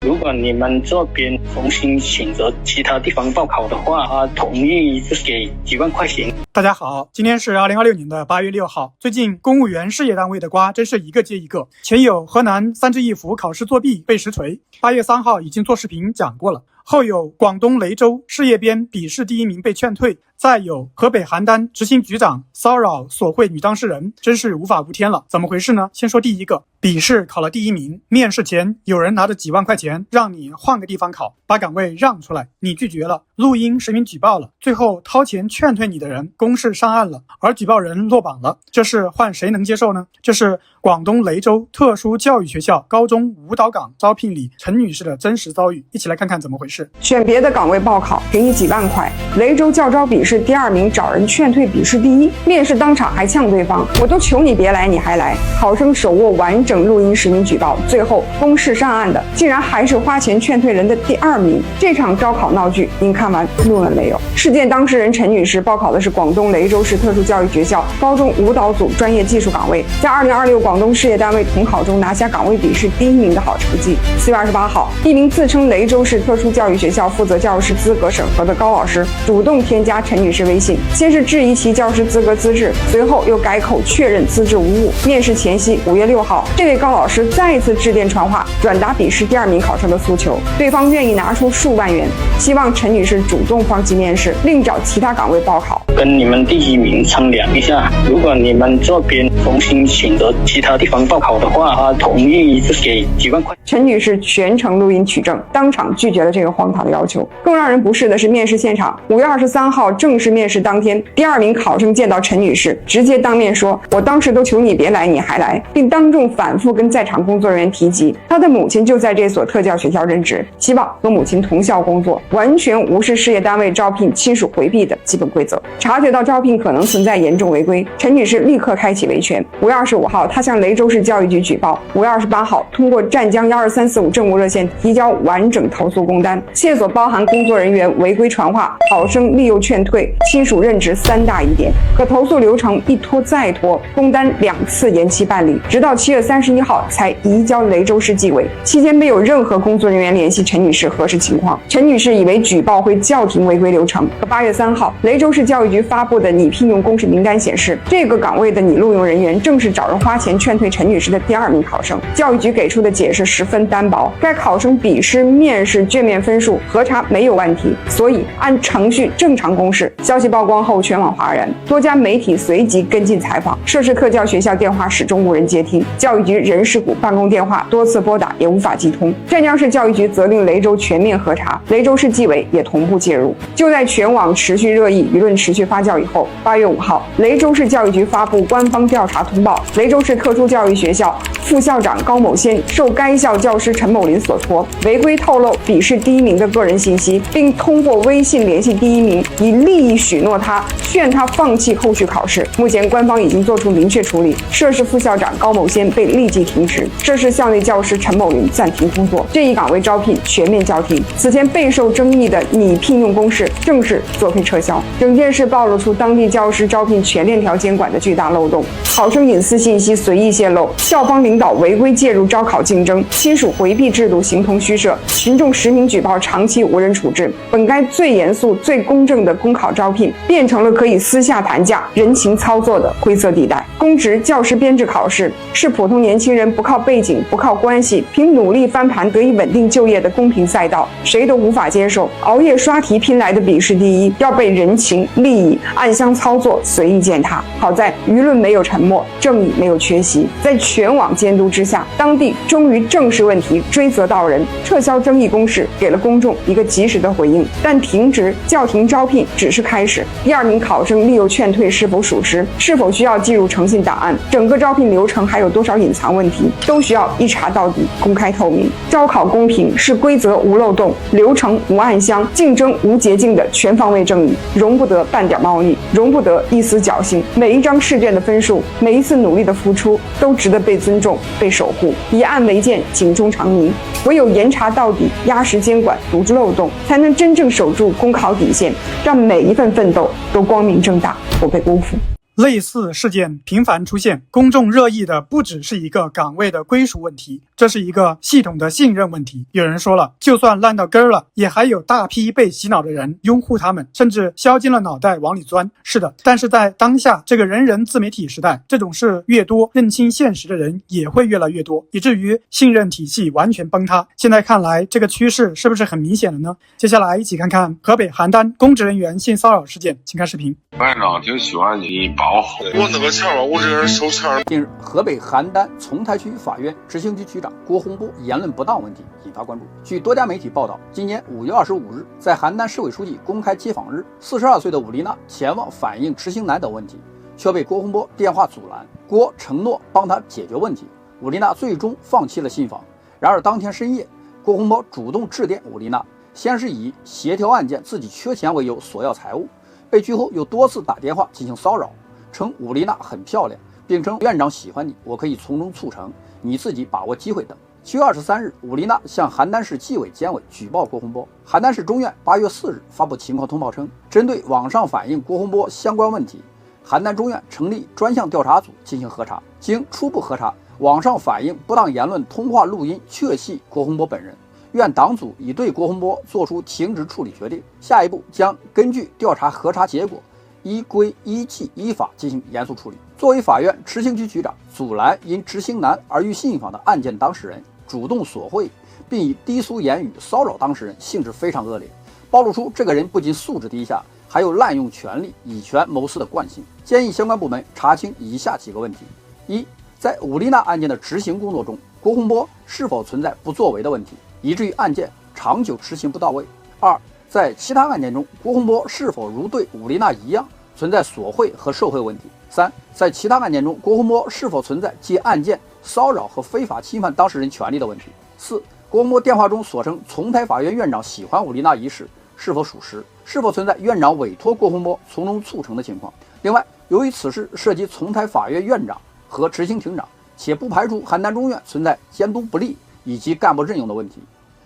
如果你们这边重新选择其他地方报考的话，统一是给几万块钱。大家好，今天是2026年的8月6号。最近公务员事业单位的瓜真是一个接一个，前有河南3支一扶考试作弊被实锤，8月3号已经做视频讲过了。后有广东雷州事业编笔试第1名被劝退，再有河北邯郸执行局长骚扰索贿女当事人，真是无法无天了。怎么回事呢？先说第一个，笔试考了第1名，面试前有人拿着几万块钱让你换个地方考，把岗位让出来，你拒绝了，录音实名举报了，最后掏钱劝退你的人公示上案了，而举报人落榜了，这是换谁能接受呢？这是广东雷州特殊教育学校高中舞蹈岗招聘里陈女士的真实遭遇，一起来看看怎么回事。选别的岗位报考给你几万块，雷州教招笔试第2名找人劝退笔试第1，面试当场还呛对方，我都求你别来你还来。考生手握完整录音实名举报，最后公示上案的竟然还是花钱劝退人的第2名。这场招考闹剧您看完怒了没有？事件当事人陈女士报考的是广东雷州市特殊教育学校高中舞蹈组专业技术岗位，在2026广东事业单位统考中拿下岗位笔试第1名的好成绩。4月28号，一名自称雷州市特殊教育学校负责教师资格审核的高老师主动添加陈女士微信，先是质疑其教师资格资质，随后又改口确认资质无误。面试前夕5月6号，这位高老师再次致电传话，转达笔试第2名考生的诉求，对方愿意拿出数万元，希望陈女士主动放弃面试，另找其他岗位报考。跟你们第1名商量一下，如果你们这边重新选择其他地方报考的话，统一是给几万块。陈女士全程录音取证，当场拒绝了这个荒唐的要求。更让人不适的是，面试现场5月23号正式面试当天，第2名考生见到陈女士，直接当面说：“我当时都求你别来，你还来。”并当众反复跟在场工作人员提及，他的母亲就在这所特教学校任职，希望和母亲同校工作，完全无视事业单位招聘亲属回避的基本规则。察觉到招聘可能存在严重违规，陈女士立刻开启维权。5月25号，她向雷州市教育局举报。5月28号，通过湛江12345政务热线提交完整投诉公单，线索包含工作人员违规传话、考生利诱劝退、亲属任职3大疑点。可投诉流程一拖再拖，公单2次延期办理，直到7月31号才移交雷州市纪委。期间没有任何工作人员联系陈女士核实情况。陈女士以为举报会叫停违规流程，可8月3号，雷州市教育局发布的拟聘用公示名单显示，这个岗位的拟录用人员正是找人花钱劝退陈女士的第2名考生。教育局给出的解释十分单薄，该考生笔试、面试卷面分数核查没有问题，所以按程序正常公示。消息曝光后全网哗然，多家媒体随即跟进采访。涉事特教学校电话始终无人接听，教育局人事股办公电话多次拨打也无法接通。湛江市教育局责令雷州全面核查，雷州市纪委也同步介入。就在全网持续热议、舆论持续发酵以后，8月5号，雷州市教育局发布官方调查通报，雷州市特殊教育学校副校长高某先受该校教师陈某林所托，违规透露笔试第1名的个人信息，并通过微信联系第1名，以利益许诺他，劝他放弃后续考试。目前官方已经做出明确处理，涉事副校长高某先被立即停职，涉事校内教师陈某林暂停工作，这一岗位招聘全面叫停。此前备受争议的拟聘用公示正式作废撤销。整件事暴露出当地教师招聘全链条监管的巨大漏洞，考生隐私信息随意泄露，校方领导违规介入招考竞争，亲属回避制度形同虚设，群众实名举报长期无人处置。本该最严肃、最公正的公考招聘，变成了可以私下谈价、人情操作的灰色地带。公职教师编制考试是普通年轻人不靠背景、不靠关系，凭努力翻盘得以稳定就业的公平赛道，谁都无法接受熬夜刷题拼来的笔试第1要被人情、利益、暗箱操作随意践踏。好在舆论没有沉默，正义没有缺席，在全网监督之下，当地终于正视问题，追责到人，撤销争议公示，给了公众一个及时的回应。但停职、叫停招聘只是开始，第2名考生利诱劝退是否属实，是否需要记入诚信档案，整个招聘流程还有多少隐藏问题，都需要一查到底，公开透明。招考公平是规则无漏洞、流程无暗箱、竞争无捷径的全方位正义，容不得半点猫腻，容不得一丝侥幸。每一张试卷的分数，每一次努力的付出，都值得被尊重、被守护。以案为鉴，警钟长鸣。唯有严查到底，压实监管，堵住漏洞，才能真正守住公考底线，让每一份奋斗都光明正大，不被辜负。类似事件频繁出现，公众热议的不只是一个岗位的归属问题，这是一个系统的信任问题。有人说了，就算烂到根儿了，也还有大批被洗脑的人拥护他们，甚至削尖了脑袋往里钻。是的，但是在当下这个人人自媒体时代，这种事越多，认清现实的人也会越来越多，以至于信任体系完全崩塌。现在看来，这个趋势是不是很明显了呢？接下来一起看看河北邯郸公职人员性骚扰事件，请看视频。班长挺喜欢你保护我那个钱吧，我这人收钱。近日，河北邯郸丛台区法院执行局局长郭洪波言论不当问题引发关注。据多家媒体报道，今年5月25日，在邯郸市委书记公开接访日，42岁的武丽娜前往反映执行难等问题，却被郭洪波电话阻拦。郭承诺帮他解决问题，武丽娜最终放弃了信访。然而当天深夜，郭洪波主动致电武丽娜，先是以协调案件自己缺钱为由索要财物，被拒后又多次打电话进行骚扰，称武丽娜很漂亮，并称院长喜欢你，我可以从中促成，你自己把握机会等。7月23日，武丽娜向邯郸市纪委监委举报郭洪波。邯郸市中院8月4日发布情况通报称，针对网上反映郭洪波相关问题，邯郸中院成立专项调查组进行核查。经初步核查，网上反映不当言论通话录音确系郭洪波本人。院党组已对郭洪波作出停职处理决定，下一步将根据调查核查结果，依规依纪依法进行严肃处理。作为法院执行局局长，阻拦因执行难而欲信访的案件当事人，主动索贿，并以低俗言语骚扰当事人，性质非常恶劣，暴露出这个人不仅素质低下，还有滥用权力、以权谋私的惯性。建议相关部门查清以下几个问题：一，在武丽娜案件的执行工作中，郭洪波是否存在不作为的问题，以至于案件长久执行不到位？二，在其他案件中，郭洪波是否如对武丽娜一样存在索贿和受贿问题？三，在其他案件中，郭洪波是否存在借案件骚扰和非法侵犯当事人权利的问题？四，郭洪波电话中所称丛台法院院长喜欢武丽娜一事是否属实？是否存在院长委托郭洪波从中促成的情况？另外，由于此事涉及丛台法院院长和执行庭长，且不排除邯郸中院存在监督不力以及干部任用的问题，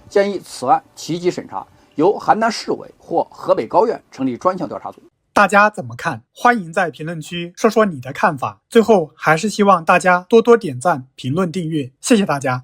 建议此案齐级审查，由邯郸市委或河北高院成立专项调查组。大家怎么看？欢迎在评论区说说你的看法。最后，还是希望大家多多点赞、评论、订阅，谢谢大家。